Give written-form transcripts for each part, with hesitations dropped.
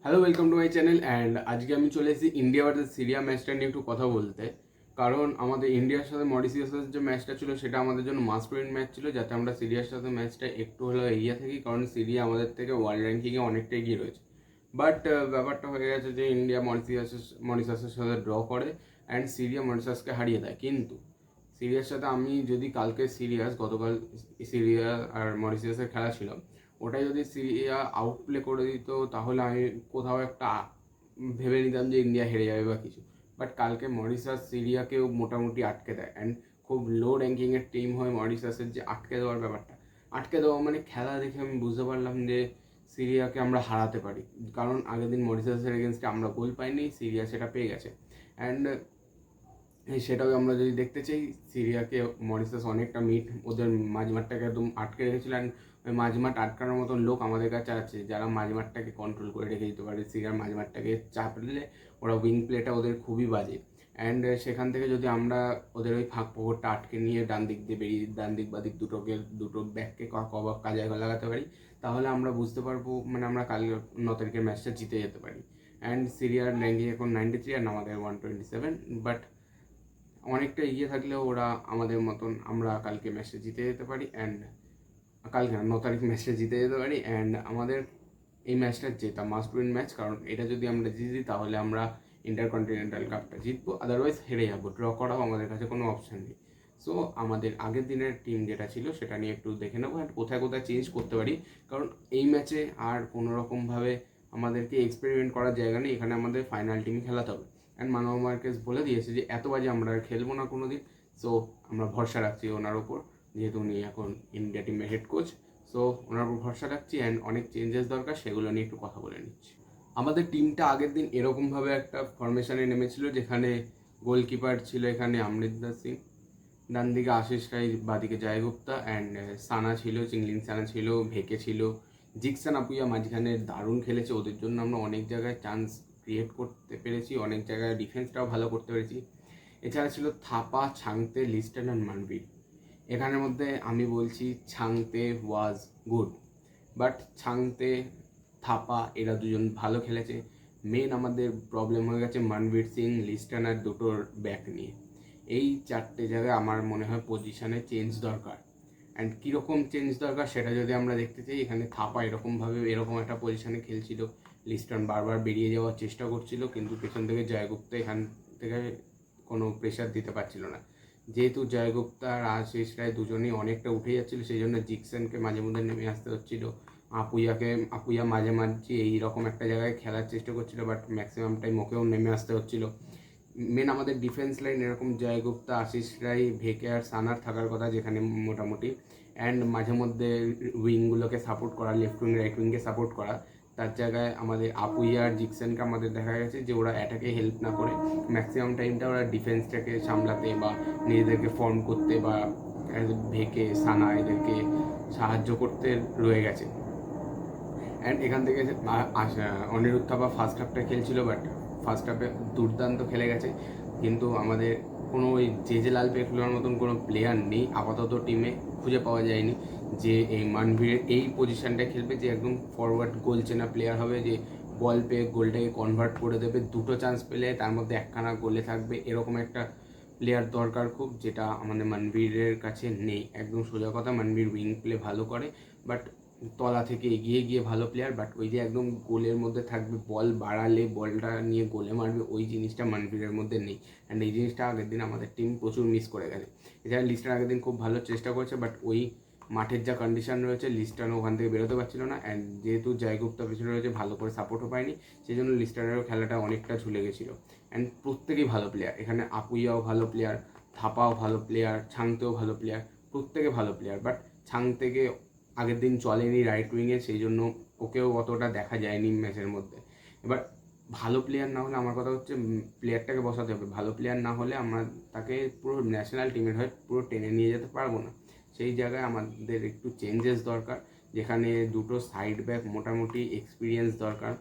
Hello, welcome to my channel. And আজকে আমি চলে এসেছি ইন্ডিয়া ভার্সেস সিরিয়া ম্যাচটা নিয়ে একটু কথা বলতে। কারণ আমাদের ইন্ডিয়ার সাথে মরিশিয়াসের যে ম্যাচটা ছিল সেটা আমাদের জন্য মাস্ট উইন ম্যাচ ছিল, যাতে আমরা সিরিয়ার সাথে ম্যাচটা একটু হলেও এগিয়ে থাকি, কারণ সিরিয়া আমাদের থেকে ওয়ার্ল্ড র্যাঙ্কিংয়ে অনেকটা এগিয়ে রয়েছে। বাট ব্যাপারটা হয়ে গেছে যে ইন্ডিয়া মরিশিয়াসের সাথে ড্র করে অ্যান্ড সিরিয়া মরিশিয়াসকে হারিয়ে দেয়। কিন্তু সিরিয়ার সাথে আমি যদি গতকাল সিরিয়া আর মরিশিয়াসের খেলা ছিল, ওটাই যদি সিরিয়া আউটপ্লে করে দিত তাহলে আমি কোথাও একটা ভেবে নিতাম যে ইন্ডিয়া হেরে যাবে বা কিছু। বাট কালকে মরিশাস সিরিয়াকেও মোটামুটি আটকে দেয় অ্যান্ড খুব লো র্যাঙ্কিংয়ের টিম হয় মরিশাসের, যে আটকে দেওয়ার ব্যাপারটা, আটকে দেওয়া মানে খেলা দেখে আমি বুঝতে পারলাম যে সিরিয়াকে আমরা হারাতে পারি। কারণ আগের দিন মরিশাসের এগেনস্টে আমরা গোল পাইনি, সিরিয়া সেটা পেয়ে গেছে। অ্যান্ড সেটাও আমরা যদি দেখতে চাই, সিরিয়াকে মরিশাস অনেকটা ওদের মাঝমাঠটাকে একদম আটকে রেখেছিল। অ্যান্ড ওই মাঝমাঠ আটকানোর মতন লোক আমাদের কাছে আছে যারা মাঝমাঠটাকে কন্ট্রোল করে রেখে দিতে পারে। সিরিয়ার মাঝমাঠটাকে চাপ দিলে ওরা উইং প্লেটা ওদের খুবই বাজে। অ্যান্ড সেখান থেকে যদি আমরা ওদের ওই ফাঁক ফোকরটা আটকে নিয়ে ডান দিক দিয়ে বেরিয়ে ডান দিক বাদিক দুটো ব্যাককে কাজে লাগাতে পারি, তাহলে আমরা বুঝতে পারবো মানে আমরা কাল 9 তারিখের ম্যাচটা জিতে যেতে পারি। অ্যান্ড সিরিয়ার র্যাঙ্কিং এখন 93 আর আমাদের 127। বাট অনেকটা এগিয়ে থাকলেও ওরা আমাদের মতন আমরা কালকে ম্যাচটা জিতে যেতে পারি। অ্যান্ড কালকে 9 তারিখ ম্যাচটা জিতে যেতে পারি। অ্যান্ড আমাদের এই ম্যাচটা জেতা মাস্ট উইন ম্যাচ, কারণ এটা যদি আমরা জিতি তাহলে আমরা ইন্টারকন্টিনেন্টাল কাপটা জিতবো, আদারওয়াইজ হেরে যাবো। ড্র করাও আমাদের কাছে কোনো অপশান নেই। সো আমাদের আগের দিনের টিম যেটা ছিল সেটা নিয়ে একটু দেখে নেবো অ্যান্ড কোথায় কোথায় চেঞ্জ করতে পারি, কারণ এই ম্যাচে আর কোনো রকমভাবে আমাদেরকে এক্সপেরিমেন্ট করার জায়গা নেই। এখানে আমাদের ফাইনাল টিম খেলাতে হবে। অ্যান্ড মানব মার্কেস বলে দিয়েছে যে এত বাজে আমরা আর খেলবো না কোনো দিন। সো আমরা ভরসা রাখছি ওনার ওপর, যেহেতু উনি এখন ইন্ডিয়া টিমের হেড কোচ। সো ওনার উপর ভরসা রাখছি অ্যান্ড অনেক চেঞ্জেস দরকার, সেগুলো নিয়ে একটু কথা বলে নিচ্ছি। আমাদের টিমটা আগের দিন এরকমভাবে একটা ফরমেশনে নেমেছিল, যেখানে গোলকিপার ছিল এখানে অমরিন্দর সিং, ডান দিকে আশিস রায়, বাদিকে জয় গুপ্তা, অ্যান্ড সানা ছিল, চিংলিং সানা ছিল, ভেকে ছিল, জিকসান আপুইয়া মাঝখানে দারুণ খেলেছে। ওদের জন্য আমরা অনেক জায়গায় চান্স ক্রিয়েট করতে পেরেছি, অনেক জায়গায় ডিফেন্সটাও ভালো করতে পেরেছি। এছাড়া ছিল থাপা, ছাংতে, লিস্টন অ্যান্ড মানবীর। এখানের মধ্যে আমি বলছি Chhangte was good, but Chhangte, Thapa এরা দুজন ভালো খেলেছে। মেন আমাদের প্রবলেম হয়ে গেছে মনবীর সিং, লিস্টন আর দুটোর ব্যাক নিয়ে। এই চারটে জায়গায় আমার মনে হয় পজিশনে চেঞ্জ দরকার। অ্যান্ড কীরকম চেঞ্জ দরকার সেটা যদি আমরা দেখতে চাই, এখানে থাপা এরকম একটা পজিশনে খেলছিল, লিস্টন বারবার বেরিয়ে যাওয়ার চেষ্টা করছিল, কিন্তু পেছন থেকে জয়গুপ্তা এখান থেকে কোনো প্রেশার দিতে পারছিল না। যেহেতু জয়গুপ্তা আর আশিস রায় দুজনেই অনেকটা উঠে যাচ্ছিল, সেই জন্য জিকসনকে মাঝে মধ্যে নেমে আসতে হচ্ছিল। আপুইয়া মাঝে মাঝে এইরকম একটা জায়গায় খেলার চেষ্টা করছিল, বাট ম্যাক্সিমাম টাইম ওকেও নেমে আসতে হচ্ছিল। মেন আমাদের ডিফেন্স লাইন এরকম জয়গুপ্তা, আশিস রায়, ভেকে আর সানার থাকার কথা, যেখানে মোটামুটি। অ্যান্ড মাঝে মধ্যে উইংগুলোকে সাপোর্ট করা, লেফট উইং রাইট উইংকে সাপোর্ট করা। তার জায়গায় আমাদের আপুইয়া আর জিকসনকে আমাদের দেখা গেছে যে ওরা অ্যাটাকে হেল্প না করে ম্যাক্সিমাম টাইমটা ওরা ডিফেন্সটাকে সামলাতে বা নিজেদেরকে ফর্ম করতে বা ভেকে সানা এদেরকে সাহায্য করতে রয়ে গেছে। অ্যান্ড এখান থেকে অনিরুদ্ধ থাপা ফার্স্ট হাফটা খেলছিল, বাট ফার্স্ট হাফে দুর্দান্ত খেলে গেছে। কিন্তু আমাদের কোনো ওই জেজে লাল পেখলোয়ার মতন কোনো প্লেয়ার নেই আপাতত টিমে, খুঁজে পাওয়া যায়নি যে এই মানভীরের এই পজিশানটা খেলবে, যে একদম ফরওয়ার্ড গোল চেনা প্লেয়ার হবে, যে বল পেয়ে গোলটাকে কনভার্ট করে দেবে, দুটো চান্স পেলে তার মধ্যে একখানা গোলে থাকবে, এরকম একটা প্লেয়ার দরকার খুব, যেটা আমাদের মানভীরের কাছে নেই। একদম সোজা কথা, মানভীর উইং প্লে ভালো করে, বাট তলা থেকে এগিয়ে গিয়ে ভালো প্লেয়ার, বাট ওই যে একদম গোলের মধ্যে থাকবে, বল বাড়ালে বলটা নিয়ে গোলে মারবে, ওই জিনিসটা মানভীরের মধ্যে নেই। অ্যান্ড এই জিনিসটা আগের দিন আমাদের টিম প্রচুর মিস করে গেছে। এছাড়া লিস্টার আগের দিন খুব ভালো চেষ্টা করেছে, বাট ওই মাঠের যা কন্ডিশন রয়েছে লিস্টারও ওখান থেকে বেরোতে পারছিল না। অ্যান্ড যেহেতু জয়গুপ্তা পেছনে রয়েছে, ভালো করে সাপোর্টও পায়নি, সেই জন্য লিস্টারেরও খেলাটা অনেকটা ঝুলে গেছিলো। অ্যান্ড প্রত্যেকেই ভালো প্লেয়ার, এখানে আপুইয়াও ভালো প্লেয়ার, থাপাও ভালো প্লেয়ার, ছাংতেও ভালো প্লেয়ার, প্রত্যেকে ভালো প্লেয়ার। বাট ছাংতেকে আগের দিন চলেনি রাইট উইংয়ে, সেই জন্য ওকেও অতটা দেখা যায়নি ম্যাচের মধ্যে। এবার ভালো প্লেয়ার না হলে, আমার কথা হচ্ছে প্লেয়ারটাকে বসাতে হবে, ভালো প্লেয়ার না হলে আমরা তাকে পুরো ন্যাশনাল টিমের হয়ে পুরো টেনে নিয়ে যেতে পারবো না। সেই জায়গায় আমাদের একটু চেঞ্জেস দরকার, যেখানে দুটো সাইড ব্যাক মোটামুটি এক্সপিরিয়েন্স দরকার।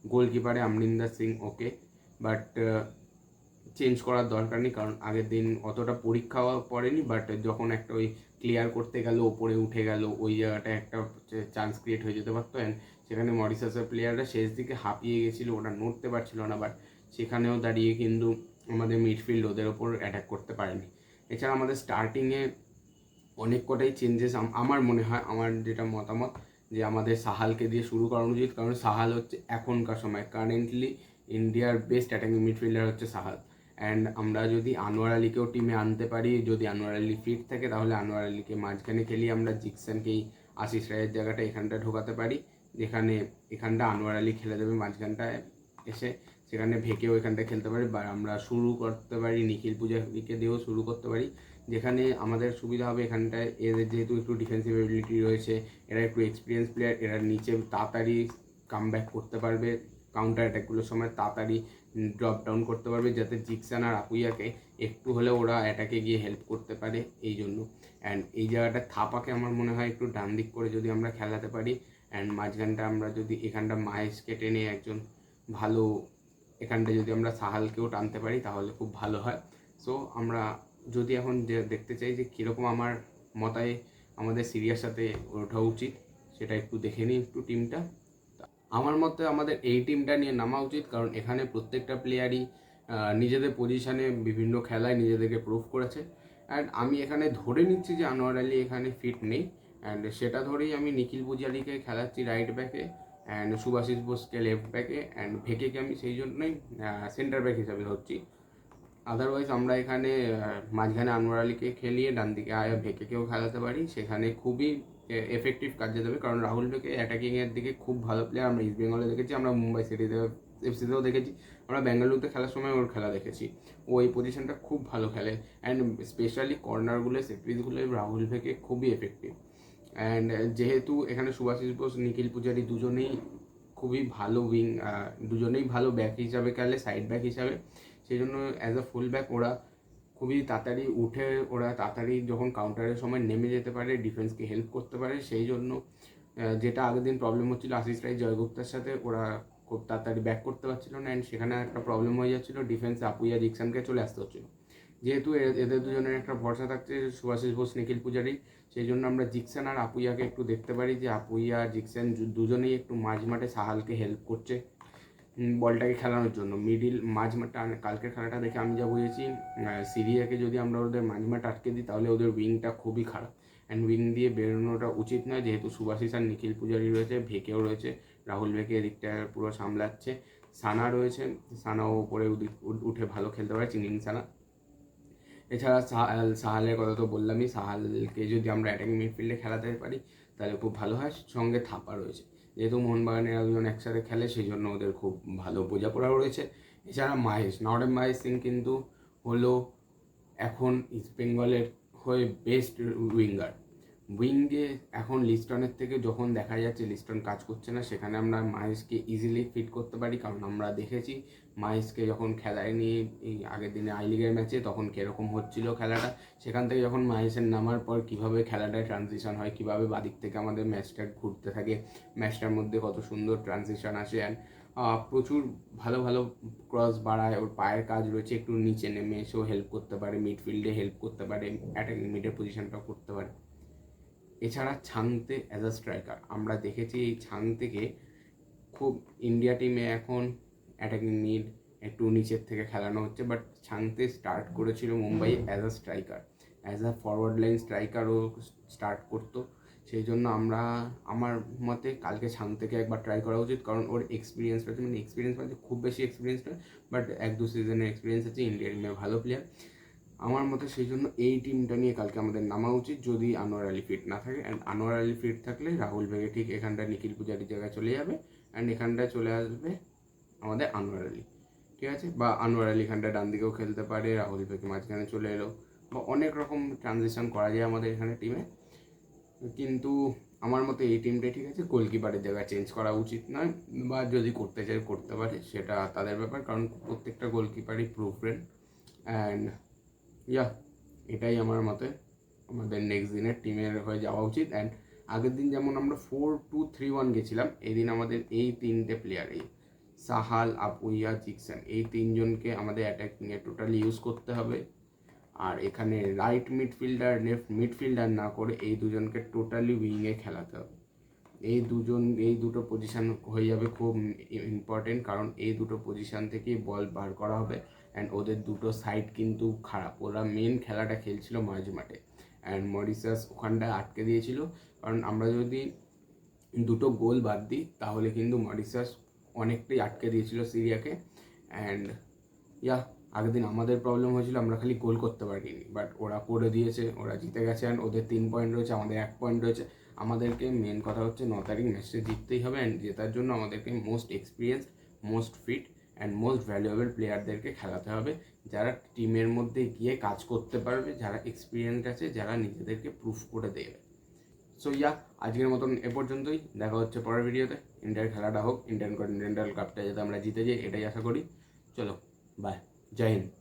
গোলকিপারে অমরিন্দর সিং ওকে, বাট চেঞ্জ করার দরকার নেই, কারণ আগের দিন অতটা পরীক্ষা পড়েনি, বাট যখন একটা ওই ক্লিয়ার করতে গেল ওপরে উঠে গেল, ওই জায়গাটায় একটা চান্স ক্রিয়েট হয়ে যেতে পারতো। অ্যান্ড সেখানে মরিশাসের প্লেয়াররা শেষ দিকে হাঁপিয়ে গেছিলো, ওরা নড়তে পারছিল না, বাট সেখানেও দাঁড়িয়ে কিন্তু আমাদের মিডফিল্ড ওদের ওপর অ্যাটাক করতে পারেনি। এছাড়া আমাদের স্টার্টিংয়ে অনেক কটাই চেঞ্জেস আমার মনে হয়, আমার যেটা মতামত, যে আমাদের সাহালকে দিয়ে শুরু করানো উচিত, কারণ সাহাল হচ্ছে এখনকার সময় কারেন্টলি ইন্ডিয়ার বেস্ট অ্যাটাকিং মিডফিল্ডার হচ্ছে সাহাল। অ্যান্ড আমরা যদি আনোয়ার আলীকেও টিমে আনতে পারি, যদি আনোয়ার আলী ফিট থাকে, তাহলে আনোয়ার আলীকে মাঝখানে খেলিয়ে আমরা জিকসানকেই আশিস রায়ের জায়গাটা এখানটা ঢোকাতে পারি, যেখানে এখানটা আনোয়ার আলী খেলে দেবে মাঝখানটায় এসে, সেখানে ভেকেও এখানটা খেলতে পারি, বা আমরা শুরু করতে পারি নিখিল পূজারীকে দিয়েও শুরু করতে পারি, যেখানে আমাদের সুবিধা হবে। এখানটায় এদের যেহেতু একটু ডিফেন্সিভ এবিলিটি রয়েছে, এরা একটু এক্সপিরিয়েন্স প্লেয়ার, এরা নিচে তাড়াতাড়ি কাম ব্যাক করতে পারবে, কাউন্টার অ্যাটাকগুলোর সময় তাড়াতাড়ি ড্রপ ডাউন করতে পারবে, যাতে জিকসান আর আপুইয়াকে একটু হলেও ওরা অ্যাটাকে গিয়ে হেল্প করতে পারে এই জন্য। অ্যান্ড এই জায়গাটা থাপাকে আমার মনে হয় একটু ডান দিক করে যদি আমরা খেলাতে পারি, অ্যান্ড মাঝখানটা আমরা যদি এখানটা মাহেশকে টেনে একজন ভালো, এখানটা যদি আমরা সাহালকেও টানতে পারি তাহলে খুব ভালো হয়। সো আমরা যদি এখন যে দেখতে চাই যে কীরকম আমার মতায় আমাদের সিরিয়ার সাথে ওঠা উচিত, সেটা একটু দেখে নিই একটু টিমটা। আমার মতে আমাদের এই টিমটা নিয়ে নামা উচিত, কারণ এখানে প্রত্যেকটা প্লেয়ারই নিজেদের পজিশানে বিভিন্ন খেলায় নিজেদেরকে প্রুভ করেছে। অ্যান্ড আমি এখানে ধরে নিচ্ছি যে আনোয়ার আলী এখানে ফিট নেই, অ্যান্ড সেটা ধরেই আমি নিখিল পুজারিকে খেলাচ্ছি রাইট ব্যাকে, অ্যান্ড সুভাশিস বোসকে লেফট ব্যাকে, অ্যান্ড ভেকেকে আমি সেই জন্যই সেন্টার ব্যাক হিসাবে ধরছি। আদারওয়াইজ আমরা এখানে মাঝখানে আনোয়ার আলীকে খেলিয়ে ডান দিকে ভেকেকেও খেলাতে পারি, সেখানে খুবই এফেক্টিভ কাজে দেবে, কারণ রাহুল ভেকে অ্যাটাকিংয়ের দিকে খুব ভালো প্লেয়ার। আমরা ইস্ট বেঙ্গলে দেখেছি, আমরা মুম্বাই সিটিতে এফসিতেও দেখেছি, আমরা বেঙ্গালুরুতে খেলার সময় ওর খেলা দেখেছি, ও এই পজিশনটা খুব ভালো খেলে, অ্যান্ড স্পেশালি কর্নারগুলো সেট পিসগুলো রাহুল ভেকে খুবই এফেক্টিভ। অ্যান্ড যেহেতু এখানে সুভাশিস বোস নিখিল পূজারি দুজনেই খুবই ভালো উইং, দুজনেই ভালো ব্যাক হিসাবে খেলে, সাইড ব্যাক হিসাবে, সেই জন্য অ্যাজ আ ফুল ব্যাক ওরা খুবই তাড়াতাড়ি উঠে, ওরা তাড়াতাড়ি যখন কাউন্টারের সময় নেমে যেতে পারে, ডিফেন্সকে হেল্প করতে পারে। সেই জন্য যেটা আগের দিন প্রবলেম হচ্ছিলো আশিস রায় জয়গুপ্তার সাথে, ওরা খুব তাড়াতাড়ি ব্যাক করতে পারছিল না, অ্যান্ড সেখানে একটা প্রবলেম হয়ে যাচ্ছিলো, ডিফেন্সে আপুইয়া জিকসানকে চলে আসতে হচ্ছিলো। যেহেতু এদের দুজনের একটা ভরসা থাকছে সুভাশিস বোস নিখিল পূজারি, সেই জন্য আমরা জিকসান আর আপুইয়াকে একটু দেখতে পারি যে আপুইয়া জিকসান দুজনেই একটু মাঝ মাঠে সাহালকে হেল্প করছে বলটাকে খেলানোর জন্য। মিডিল মাঝ মাঠটা কালকের খেলাটা দেখে আমি যা বুঝেছি, সিরিয়াকে যদি আমরা ওদের মাঝ মাঠ আটকে দিই তাহলে ওদের উইংটা খুবই খারাপ, অ্যান্ড উইং দিয়ে বেরোনোটা উচিত নয়, যেহেতু সুভাশিস আর নিখিল পূজারি রয়েছে, ভেকেও রয়েছে, রাহুল ভেকে এদিকটা পুরো সামলাচ্ছে, সানা রয়েছে, সানাও উপরে উঠে ভালো খেলতে পারে, চিংলিং সানা। এছাড়া সাহালের কথা তো বললামই, সাহালকে যদি আমরা অ্যাটাকিং মিডফিল্ডে খেলাতে পারি তাহলে খুব ভালো হয়। সঙ্গে থাপা রয়েছে, যেহেতু মোহনবাগানের দুজন একসাথে খেলে সেই জন্য ওদের খুব ভালো বোঝাপড়াও রয়েছে। এছাড়া মাহেশ, নরেন মাহেশ সিং কিন্তু হলো এখন ইস্ট বেঙ্গলের হয়ে বেস্ট উইঙ্গার। উইঙ্গে এখন লিস্টনের থেকে যখন দেখা যাচ্ছে লিস্টন কাজ করছে না, সেখানে আমরা মাহেশকে ইজিলি ফিট করতে পারি, কারণ আমরা দেখেছি মাহেশকে যখন খেলায় নিয়ে এই আগের দিনে আই লিগের ম্যাচে তখন কীরকম হচ্ছিল খেলাটা, সেখান থেকে যখন মাহেশের নামার পর কীভাবে খেলাটায় ট্রানজিশন হয়, কীভাবে বাদিক থেকে আমাদের ম্যাচটা ঘুরতে থাকে, ম্যাচটার মধ্যে কত সুন্দর ট্রানজিশন আসে, অ্যান্ড প্রচুর ভালো ভালো ক্রস বাড়ায়, ওর পায়ের কাজ রয়েছে, একটু নিচে নেমে এসেও হেল্প করতে পারে, মিডফিল্ডে হেল্প করতে পারে, অ্যাটাকিং মিডের পজিশনটাও করতে পারে। এছাড়া ছাংতে অ্যাজ আ স্ট্রাইকার আমরা দেখেছি, এই ছাংতেকে খুব ইন্ডিয়া টিমে এখন অ্যাটাকিং মিড একটু নিচের থেকে খেলানো হচ্ছে, বাট ছাংতে স্টার্ট করেছিল Mumbai as a striker, as a forward line স্ট্রাইকারও স্টার্ট করতো। সেই জন্য আমার মতে কালকে ছাংতেকে একবার ট্রাই করা উচিত, কারণ ওর এক্সপিরিয়েন্স রয়েছে, মানে এক্সপিরিয়েন্স মানে খুব বেশি এক্সপিরিয়েন্স নয়, বাট 1-2 সিজনের এক্সপিরিয়েন্স আছে, ইন্ডিয়া টিমে ভালো প্লেয়ার আমার মতে। সেই জন্য এই টিমটা নিয়ে কালকে আমাদের নামা উচিত, যদি আনোয়ার আলী ফিট না থাকে। অ্যান্ড আনোয়ার আলী ফিট থাকলে রাহুল ভেগে ঠিক এখানটা নিখিল পূজারির জায়গায় চলে যাবে, অ্যান্ড এখানটায় চলে আসবে আমাদের আনোয়ার আলী, ঠিক আছে, বা আনোয়ার আলী এখানটা ডান দিকেও খেলতে পারে, রাহুল ভেগে মাঝখানে চলে এলো, বা অনেক রকম ট্রানজিশন করা যায় আমাদের এখানে টিমে। কিন্তু আমার মতে এই টিমটাই ঠিক আছে, গোলকিপারের জায়গায় চেঞ্জ করা উচিত নয়, বা যদি করতে চাই করতে পারে, সেটা তাদের ব্যাপার, কারণ প্রত্যেকটা গোলকিপারই প্রুফ রেন। অ্যান্ড ইয়া, এটাই আমার মতে আমাদের নেক্সট দিনের টিমের হয়ে যাওয়া উচিত। অ্যান্ড আগের দিন যেমন আমরা 4-2-3-1 গেছিলাম, এই দিন আমাদের এই তিনটে প্লেয়ার, এই সাহাল, আপুইয়া, জিকসন, এই তিনজনকে আমাদের অ্যাটাকিংয়ে টোটালি ইউজ করতে হবে। আর এখানে রাইট মিডফিল্ডার লেফট মিডফিল্ডার না করে এই দুজনকে টোটালি উইংয়ে খেলাতে হবে। এই দুটো পজিশান হয়ে যাবে খুব ইম্পর্টেন্ট, কারণ এই দুটো পজিশান থেকেই বল বার করা হবে। অ্যান্ড ওদের দুটো সাইড কিন্তু খারাপ, ওরা মেন খেলাটা খেলছিল মাঝমাঠে অ্যান্ড মরিশাস ওখানটায় আটকে দিয়েছিল। কারণ আমরা যদি দুটো গোল বাদ দিই তাহলে কিন্তু মরিশাস অনেকটাই আটকে দিয়েছিল সিরিয়াকে। অ্যান্ড আগের দিন আমাদের প্রবলেম হয়েছিল, আমরা খালি গোল করতে পারিনি, বাট ওরা করে দিয়েছে, ওরা জিতে গেছে। অ্যান্ড ওদের 3 পয়েন্ট রয়েছে, আমাদের 1 পয়েন্ট রয়েছে। আমাদেরকে মেন কথা হচ্ছে 9 তারিখ ম্যাচটা জিততেই হবে। অ্যান্ড জেতার জন্য আমাদেরকে most experience, most fit and most valuable প্লেয়ারদেরকে খেলাতে হবে, যারা টিমের মধ্যে গিয়ে কাজ করতে পারবে, যারা এক্সপিরিয়েন্স আছে, যারা নিজেদেরকে প্রুফ করে দেবে। সো আজকের মতন এ পর্যন্তই। দেখা হচ্ছে পরের ভিডিওতে। ইন্ডিয়ার খেলাটা হোক, ইন্ডিয়ান কন্টিনেন্টাল কাপটা যাতে আমরা জিতে যাই, এটাই আশা করি। চলো, বাই, জয় হিন্দ।